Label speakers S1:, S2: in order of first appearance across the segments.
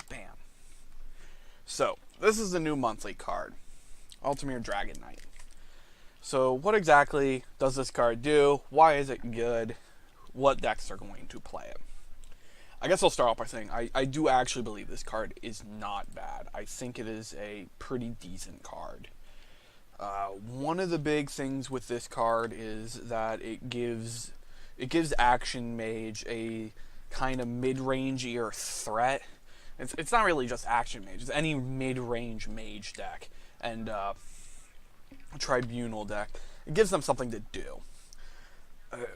S1: Bam. So, this is the new monthly card, Altamir Dragon Knight. So, what exactly does this card do? Why is it good? What decks are going to play it? I guess I'll start off by saying I do actually believe this card is not bad. I think it is a pretty decent card. One of the big things with this card is that it gives Action Mage a kind of mid-rangier threat. It's not really just Action Mage. It's any mid-range mage deck and Tribunal deck. It gives them something to do.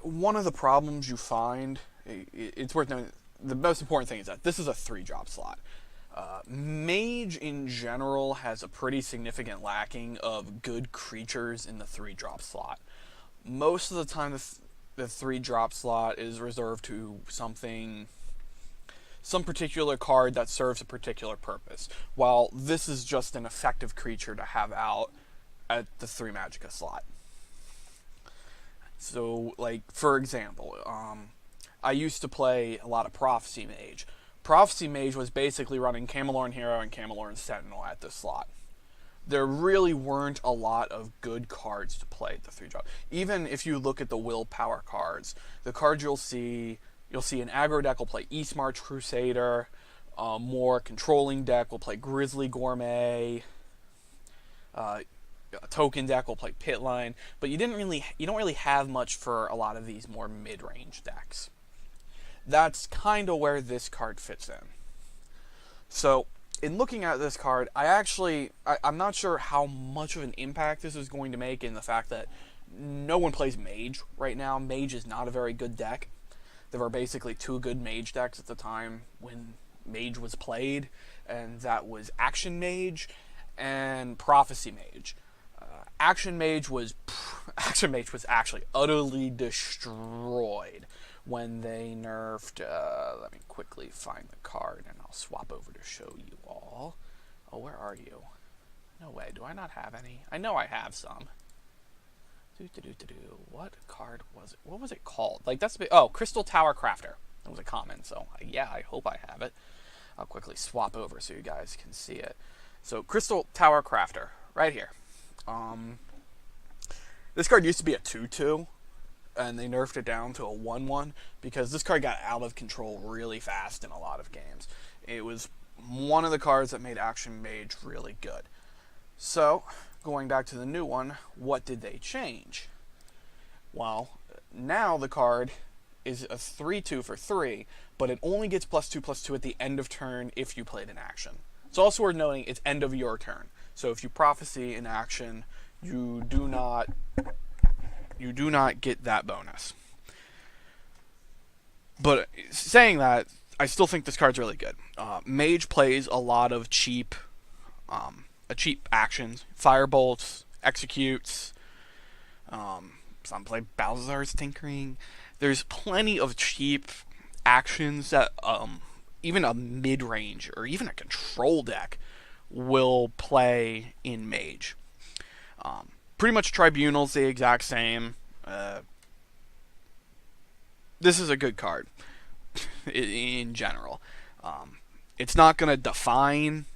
S1: One of the problems you find, it's worth noting, the most important thing is that this is a 3-drop slot. Mage in general has a pretty significant lacking of good creatures in the 3-drop slot. Most of the time the 3-drop slot is reserved to some particular card that serves a particular purpose, while this is just an effective creature to have out at the 3 Magicka slot. So, like, for example, I used to play a lot of Prophecy Mage. Prophecy Mage was basically running Camelorn Hero and Camelorn Sentinel at this slot. There really weren't a lot of good cards to play at the 3-drop. Even if you look at the willpower cards, the cards you'll see an aggro deck will play Eastmarch Crusader, more controlling deck will play Grizzly Gourmet, a token deck will play Pitline, but you don't really have much for a lot of these more mid-range decks. That's kind of where this card fits in. So, in looking at this card, I'm not sure how much of an impact this is going to make in the fact that no one plays Mage right now. Mage is not a very good deck. There were basically 2 good Mage decks at the time when Mage was played, and that was Action Mage and Prophecy Mage. Action Mage was actually utterly destroyed when they nerfed, let me quickly find the card and I'll swap over to show you all. Oh, where are you? No way, do I not have any? I know I have some. What card was it? What was it called? Like, Crystal Tower Crafter. That was a common, so yeah, I hope I have it. I'll quickly swap over so you guys can see it. So, Crystal Tower Crafter, right here. This card used to be a 2/2. And they nerfed it down to a 1/1 because this card got out of control really fast in a lot of games. It was one of the cards that made Action Mage really good. So, going back to the new one, what did they change? Well, now the card is a 3/2 for 3, but it only gets +2/+2 at the end of turn if you played an action. It's also worth noting it's end of your turn. So if you Prophecy in action, you do not get that bonus. But saying that, I still think this card's really good. Mage plays a lot of cheap actions. Firebolts, executes. Some play Balthazar's Tinkering. There's plenty of cheap actions that even a mid-range or even a control deck will play in Mage. Pretty much Tribunal's the exact same. This is a good card in general. It's not going to define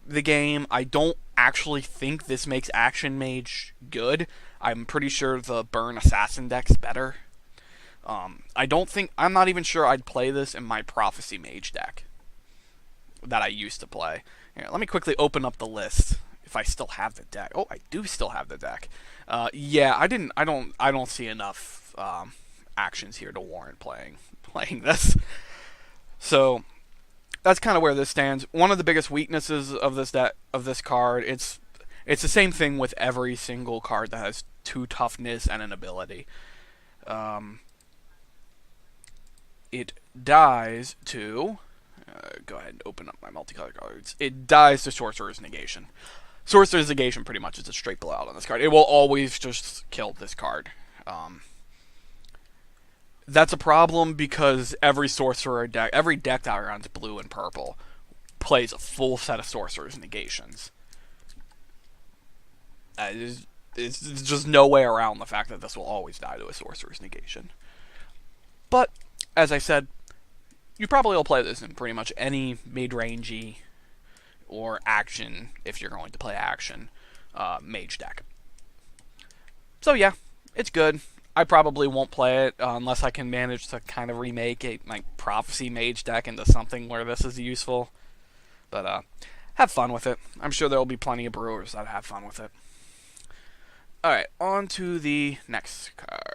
S1: the game. I don't actually think this makes Action Mage good. I'm pretty sure the Burn Assassin deck's better. I'm not even sure I'd play this in my Prophecy Mage deck that I used to play. Here, let me quickly open up the list. If I still have the deck. Oh, I do still have the deck. Yeah, I don't see enough actions here to warrant playing this. So that's kind of where this stands. One of the biggest weaknesses of this card, it's the same thing with every single card that has 2 toughness and an ability. It dies to go ahead and open up my multicolor cards. It dies to Sorcerer's Negation. Sorcerer's Negation pretty much is a straight blowout on this card. It will always just kill this card. That's a problem because every deck that runs blue and purple plays a full set of Sorcerer's Negations. There's just no way around the fact that this will always die to a Sorcerer's Negation. But, as I said, you probably will play this in pretty much any mid-rangey or action, if you're going to play action, mage deck. So yeah, it's good. I probably won't play it unless I can manage to kind of remake a Prophecy mage deck into something where this is useful. But have fun with it. I'm sure there will be plenty of brewers that have fun with it. Alright, on to the next card.